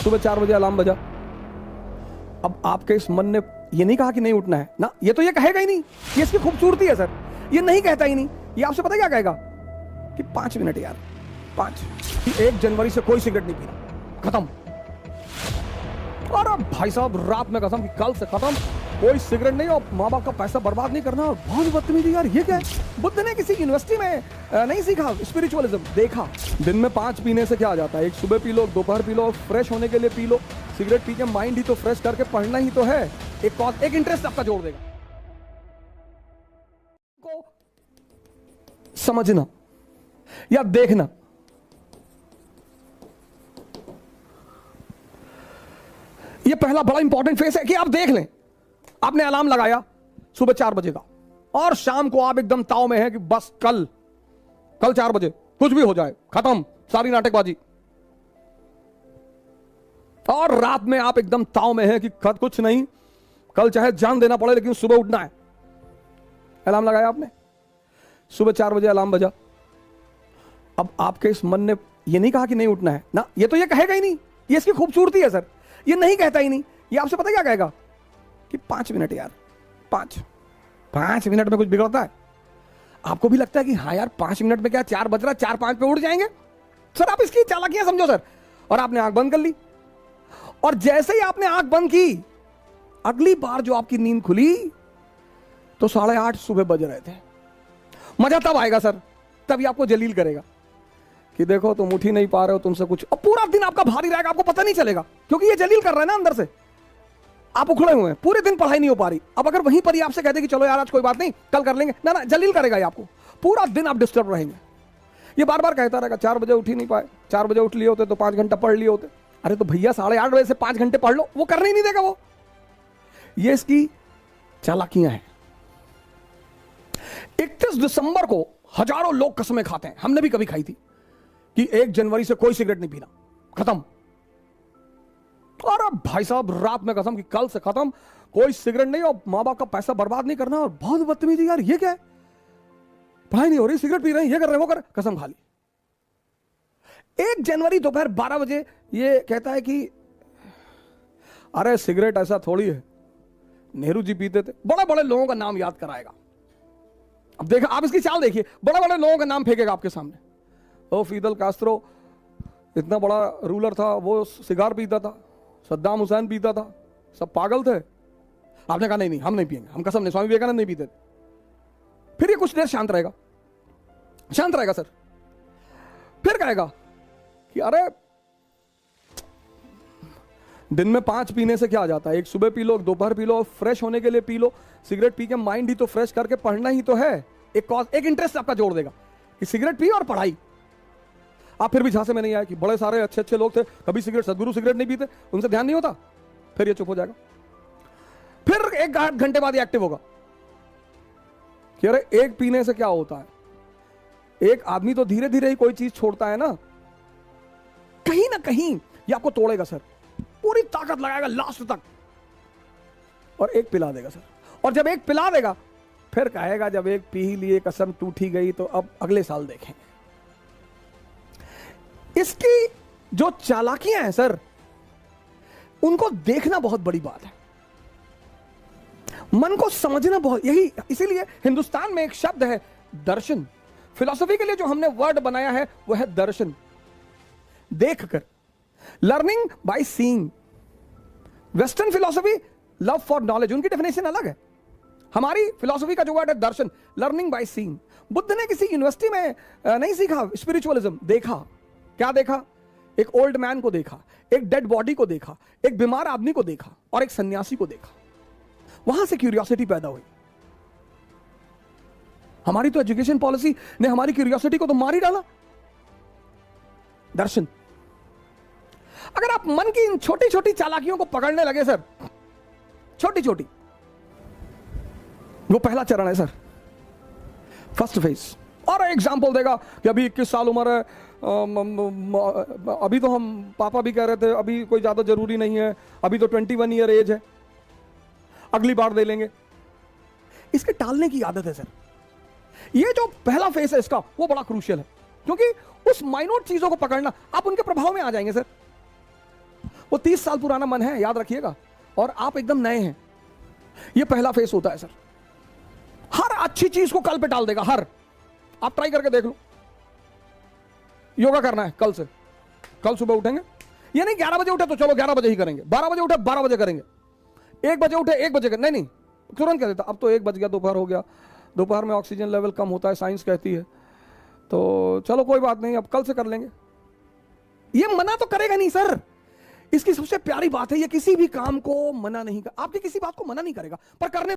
सुबह 4 बजे अलार्म बजा। अब आपके इस मन ने ये नहीं कहा कि नहीं उठना है ना, ये तो ये कहेगा ही नहीं, ये इसकी खूबसूरती है सर, ये नहीं कहता ही नहीं। ये आपसे पता क्या कहेगा कि 5 मिनट यार, 5, 1 जनवरी से कोई सिगरेट नहीं पीना, खत्म। और भाई साहब रात में कसम कि कल से खत्म, कोई सिगरेट नहीं, और माँ बाप का पैसा बर्बाद नहीं करना। और बहुत बदतमीजी यार, ये क्या है? बुद्ध ने किसी यूनिवर्सिटी में नहीं सीखा स्पिरिचुअलिज्म, देखा। दिन में 5 पीने से क्या आ जाता है, एक सुबह पी लो, दोपहर पी लो, फ्रेश होने के लिए पी लो। सिगरेट पी के माइंड ही तो फ्रेश करके पढ़ना ही तो है। एक इंटरेस्ट आपका जोड़ देगा। को समझना या देखना, ये पहला बड़ा इंपॉर्टेंट फेस है कि आप देख लें। आपने अलार्म लगाया सुबह 4 बजे का, और शाम को आप एकदम ताव में है कि बस कल 4 बजे कुछ भी हो जाए, खत्म सारी नाटकबाजी। और रात में आप एकदम ताव में है कि कुछ नहीं, कल चाहे जान देना पड़े लेकिन सुबह उठना है। अलार्म लगाया आपने, सुबह 4 बजे अलार्म बजा। अब आपके इस मन ने ये नहीं कहा कि नहीं उठना है ना, ये तो ये कहेगा ही नहीं, ये इसकी खूबसूरती है सर, ये नहीं कहता ही नहीं। ये आपसे पता क्या कहेगा कि 5 मिनट यार, 5 मिनट में कुछ बिगड़ता है? आपको भी लगता है कि हाँ यार 5 मिनट में क्या, 4 बज रहा, 4-5 पे उठ जाएंगे सर। आप इसकी चालाकियां समझो सर। और आपने आंख बंद कर ली, और जैसे ही आपने आंख बंद की, अगली बार जो आपकी नींद खुली तो 8:30 सुबह बज रहे थे। मजा तब आएगा सर, तभी आपको जलील करेगा कि देखो तुम उठ ही नहीं पा रहे हो, तुमसे कुछ। और पूरा दिन आपका भारी रहेगा, आपको पता नहीं चलेगा, क्योंकि ये जलील कर रहा है ना अंदर से। आप उखड़े हुए हैं, पूरे दिन पढ़ाई नहीं हो पा रही। अब अगर वहीं पर ही आपसे कहते कि चलो यार आज कोई बात नहीं, कल कर लेंगे, ना ना, जलील करेगा ये आपको। पूरा दिन आप डिस्टर्ब रहेंगे। ये बार बार कहता रहेगा 4 बजे उठ ही नहीं पाए, 4 बजे उठ लिए होते तो 5 घंटा पढ़ लिए होते। अरे तो भैया 8:30 बजे से 5 घंटे पढ़ लो, वो करने ही नहीं देगा वो। ये इसकी चालाकियां हैं। 31 दिसंबर को हजारों लोग कसमें खाते हैं, हमने भी कभी खाई थी, कि 1 जनवरी से कोई सिगरेट नहीं पीना, खत्म। और अब भाई साहब रात में कसम कि कल से खत्म, कोई सिगरेट नहीं, और माँ बाप का पैसा बर्बाद नहीं करना। और बहुत बदतमीजी यार, ये क्या है? पढ़ाई नहीं हो रही, सिगरेट पी रहे हैं, ये कर रहे हैं, वो कर, कसम खा ली। 1 जनवरी दोपहर 12 बजे ये कहता है कि अरे सिगरेट ऐसा थोड़ी है, नेहरू जी पीते थे। बड़े बड़े लोगों का नाम याद कराएगा। अब देखा, आप इसकी चाल देखिए, बड़े बड़े लोगों का नाम फेंकेगा आपके सामने। ओ फिदल कास्ट्रो इतना बड़ा रूलर था, वो सिगार पीता था। सद्दाम हुसैन पीता था, सब पागल थे। आपने कहा नहीं, हम नहीं पिएंगे, हम कसम नहीं, स्वामी विवेकानंद नहीं पीते थे। फिर ये कुछ देर शांत रहेगा सर। फिर कहेगा कि अरे दिन में 5 पीने से क्या आ जाता है, एक सुबह पी लो, दोपहर पी लो, फ्रेश होने के लिए पी लो। सिगरेट पी के माइंड ही तो फ्रेश करके पढ़ना ही तो है। एक इंटरेस्ट आपका जोड़ देगा कि सिगरेट पी और पढ़ाई। आप फिर भी झांसे में नहीं आए कि बड़े सारे अच्छे लोग थे, कभी सदगुरु सिगरेट नहीं पीते, उनसे ध्यान नहीं होता। फिर ये चुप हो जाएगा। फिर 1 घंटे बाद ये एक्टिव होगा कि अरे 1 पीने से क्या होता है। एक आदमी तो धीरे धीरे ही कोई चीज छोड़ता है ना कहीं ये आपको तोड़ेगा सर, पूरी ताकत लगाएगा लास्ट तक, और 1 पिला देगा सर। और जब 1 पिला देगा, फिर कहेगा जब 1 पी ही लिए, कसम टूट ही गई, तो अब अगले साल देखेंगे। इसकी जो चालाकियां हैं सर, उनको देखना बहुत बड़ी बात है, मन को समझना बहुत। यही इसीलिए हिंदुस्तान में एक शब्द है दर्शन। फिलॉसफी के लिए जो हमने वर्ड बनाया है वो है दर्शन, देखकर, learning by seeing. Western philosophy love for knowledge, उनकी डेफिनेशन अलग है। हमारी फिलॉसफी का जो वर्ड है दर्शन, लर्निंग बाय सीइंग। बुद्ध ने किसी यूनिवर्सिटी में नहीं सीखा स्पिरिचुअलिज्म, देखा। क्या देखा? एक ओल्ड मैन को देखा, एक डेड बॉडी को देखा, एक बीमार आदमी को देखा, और एक सन्यासी को देखा। वहां से क्यूरियोसिटी पैदा हुई। हमारी तो एजुकेशन पॉलिसी ने हमारी क्यूरियोसिटी को तो मार ही डाला। दर्शन। अगर आप मन की इन छोटी छोटी चालाकियों को पकड़ने लगे सर, छोटी छोटी, वो पहला चरण है सर, फर्स्ट फेज। और एग्जाम्पल देगा कि अभी 21 साल उम्र है, अभी तो हम पापा भी कह रहे थे अभी कोई ज्यादा जरूरी नहीं है, अभी तो 21 ईयर एज है, अगली बार दे लेंगे। इसके टालने की आदत है सर। ये जो पहला फेस है इसका, वो बड़ा क्रूशियल है, क्योंकि उस माइनोट चीजों को पकड़ना, आप उनके प्रभाव में आ जाएंगे सर। वो 30 साल पुराना मन है, याद रखिएगा, और आप एकदम नए हैं। ये पहला फेस होता है सर। हर अच्छी चीज को कल पे डाल देगा, हर। आप ट्राई करके देख लो। योगा करना है कल से, कल सुबह उठेंगे, ये नहीं 11 बजे उठे तो चलो 11 बजे ही करेंगे, 12 बजे उठे 12 बजे करेंगे, 1 बजे उठे 1 बजे करेंगे, नहीं तुरंत कह देता। अब तो 1 बज गया, दोपहर हो गया, दोपहर में ऑक्सीजन लेवल कम होता है, साइंस कहती है, तो चलो कोई बात नहीं, अब कल से कर लेंगे। ये मना तो करेगा नहीं सर। इसकी सबसे प्यारी बात है, ये किसी भी काम को मना नहीं कर, आपकी किसी बात को मना नहीं करेगा, पर करने